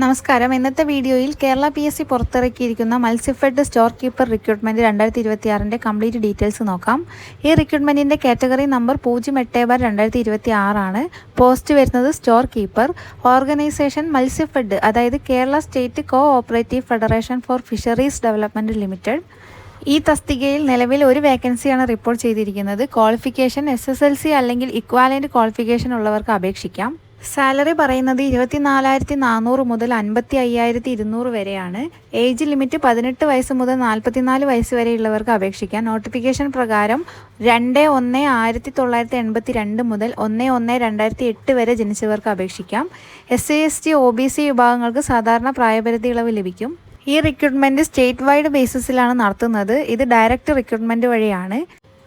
നമസ്കാരം. ഇന്നത്തെ വീഡിയോയിൽ കേരള PSC പുറത്തിറക്കിയിരിക്കുന്ന Matsyafed store keeper recruitment 2026 complete details നോക്കാം. ഈ റിക്രൂട്ട്മെൻറ്റിൻ്റെ കാറ്റഗറി നമ്പർ 08/2026 ആണ്. പോസ്റ്റ് വരുന്നത് സ്റ്റോർ കീപ്പർ. ഓർഗനൈസേഷൻ മത്സ്യഫെഡ്, അതായത് Kerala state co operative federation for fisheries development limited. ഈ തസ്തികയിൽ നിലവിൽ ഒരു വേക്കൻസിയാണ് റിപ്പോർട്ട് ചെയ്തിരിക്കുന്നത്. ക്വാളിഫിക്കേഷൻ SSLC അല്ലെങ്കിൽ ഇക്വാലൻ്റ് ക്വാളിഫിക്കേഷൻ ഉള്ളവർക്ക് അപേക്ഷിക്കാം. സാലറി പറയുന്നത് 24,400 മുതൽ 55,200 വരെയാണ്. ഏജ് ലിമിറ്റ് 18 വയസ്സ് മുതൽ 44 വയസ്സ് വരെയുള്ളവർക്ക് അപേക്ഷിക്കാം. നോട്ടിഫിക്കേഷൻ പ്രകാരം 2/1/1982 മുതൽ 1/1/2008 വരെ ജനിച്ചവർക്ക് അപേക്ഷിക്കാം. SC/ST OBC വിഭാഗങ്ങൾക്ക് സാധാരണ പ്രായപരിധി ഇളവ് ലഭിക്കും. ഈ റിക്രൂട്ട്മെൻറ്റ് സ്റ്റേറ്റ് വൈഡ് ബേസിസിലാണ് നടത്തുന്നത്. ഇത് ഡയറക്റ്റ് റിക്രൂട്ട്മെൻറ്റ് വഴിയാണ്.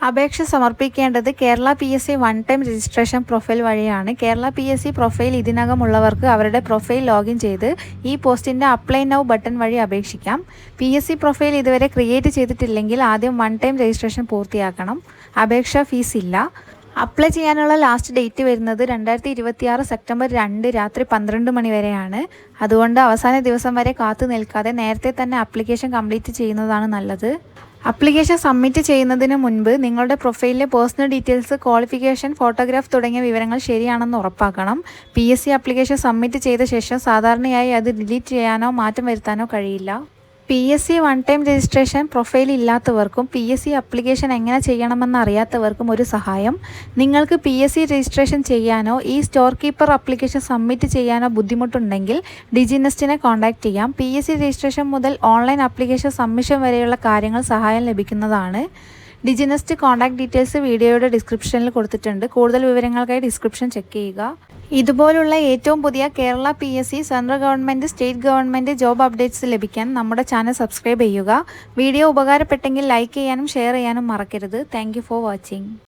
അപേക്ഷ സമർപ്പിക്കേണ്ടത് Kerala PSC one time registration profile വഴിയാണ്. കേരള PSC പ്രൊഫൈൽ ഇതിനകമുള്ളവർക്ക് അവരുടെ പ്രൊഫൈൽ ലോഗിൻ ചെയ്ത് ഈ പോസ്റ്റിൻ്റെ അപ്ലൈ നൗ ബട്ടൺ വഴി അപേക്ഷിക്കാം. PSC പ്രൊഫൈൽ ഇതുവരെ ക്രിയേറ്റ് ചെയ്തിട്ടില്ലെങ്കിൽ ആദ്യം വൺ ടൈം രജിസ്ട്രേഷൻ പൂർത്തിയാക്കണം. അപേക്ഷാ ഫീസ് ഇല്ല. അപ്ലൈ ചെയ്യാനുള്ള ലാസ്റ്റ് ഡേറ്റ് വരുന്നത് 2026 സെപ്റ്റംബർ 2 രാത്രി 12 മണി വരെയാണ്. അതുകൊണ്ട് അവസാന ദിവസം വരെ കാത്തു നിൽക്കാതെ നേരത്തെ തന്നെ ആപ്ലിക്കേഷൻ കംപ്ലീറ്റ് ചെയ്യുന്നതാണ് നല്ലത്. ആപ്ലിക്കേഷൻ സബ്മിറ്റ് ചെയ്യുന്നതിന് മുൻപ് നിങ്ങളുടെ പ്രൊഫൈലിലെ പേഴ്സണൽ ഡീറ്റെയിൽസ്, ക്വാളിഫിക്കേഷൻ, ഫോട്ടോഗ്രാഫ് തുടങ്ങിയ വിവരങ്ങൾ ശരിയാണെന്ന് ഉറപ്പാക്കണം. PSC ആപ്ലിക്കേഷൻ സബ്മിറ്റ് ചെയ്ത ശേഷം സാധാരണയായി അത് ഡിലീറ്റ് ചെയ്യാനോ മാറ്റം വരുത്താനോ കഴിയില്ല. PSC one time registration profile ഇല്ലാത്തവർക്കും PSC ആപ്ലിക്കേഷൻ എങ്ങനെ ചെയ്യണമെന്ന് അറിയാത്തവർക്കും ഒരു സഹായം. നിങ്ങൾക്ക് PSC രജിസ്ട്രേഷൻ ചെയ്യാനോ ഈ സ്റ്റോർ കീപ്പർ ആപ്ലിക്കേഷൻ സബ്മിറ്റ് ചെയ്യാനോ ബുദ്ധിമുട്ടുണ്ടെങ്കിൽ ഡിജിനെസ്റ്റിനെ കോൺടാക്റ്റ് ചെയ്യാം. PSC രജിസ്ട്രേഷൻ മുതൽ ഓൺലൈൻ ആപ്ലിക്കേഷൻ സബ്മിഷൻ വരെയുള്ള കാര്യങ്ങൾ സഹായം ലഭിക്കുന്നതാണ്. ഡിജിനെസ്റ്റ് കോൺടാക്ട് ഡീറ്റെയിൽസ് വീഡിയോയുടെ ഡിസ്ക്രിപ്ഷനിൽ കൊടുത്തിട്ടുണ്ട്. കൂടുതൽ വിവരങ്ങൾക്കായി ഡിസ്ക്രിപ്ഷൻ ചെക്ക് ചെയ്യുക. ഇതുപോലുള്ള ഏറ്റവും പുതിയ Kerala PSC, central government, state government job updates ലഭിക്കാൻ നമ്മുടെ ചാനൽ സബ്സ്ക്രൈബ് ചെയ്യുക. വീഡിയോ ഉപകാരപ്പെട്ടെങ്കിൽ ലൈക്ക് ചെയ്യാനും ഷെയർ ചെയ്യാനും മറക്കരുത്. Thank you for watching.